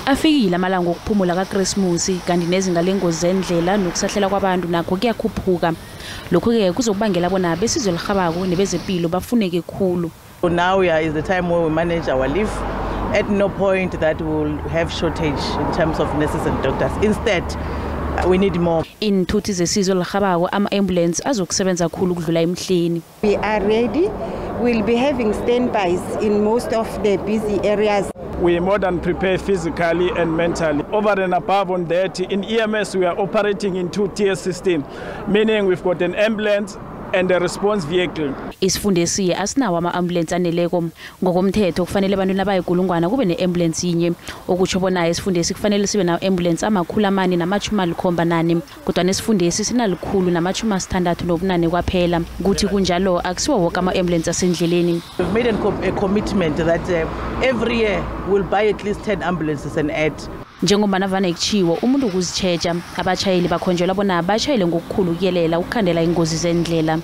Afikile amalanga okuphumula kaKresmusi kanti nezinga lengozi zendlela nokusahlela kwabantu nakho kuyakhuphuka. Lokho-ke kuzokubangela bona besizwe lihabako nebezePilo bafuneke khulu. So now is the time where we manage our leave. At no point that we will have shortage in terms of nurses and doctors. Instead, we need more. Iinthuthi zesizwe lihabako ama-ambulance azokusebenza khulu ukudlula emhleni. We are ready. We'll be having standbys in most of the busy areas. We more than prepare physically and mentally. Over and above on that, in EMS we are operating in 2-tier system, meaning we've got an ambulance and a response vehicle. Esifundenesi asinawo ama-ambulance aneleko. Ngokomthetho kufanele abantu nabayikulungwana kube ne-ambulance yinye. Okutsho bona esifundesi kufanele sibe na-ambulance ama-478 kodwa nesifundesi sinalikhulu nama-668 kwaphela. Kuthi kunjalo akusiwo woke ama-ambulance asendleleni. We've made a commitment that every year we'll buy at least 10 ambulances and add. Njengoba vane kuchiwo umuntu ukuzitsheja abachayeli bakhonjelwa bona abachayele ngokukhulu ukuyelela ukukhandela ingozi zendlela.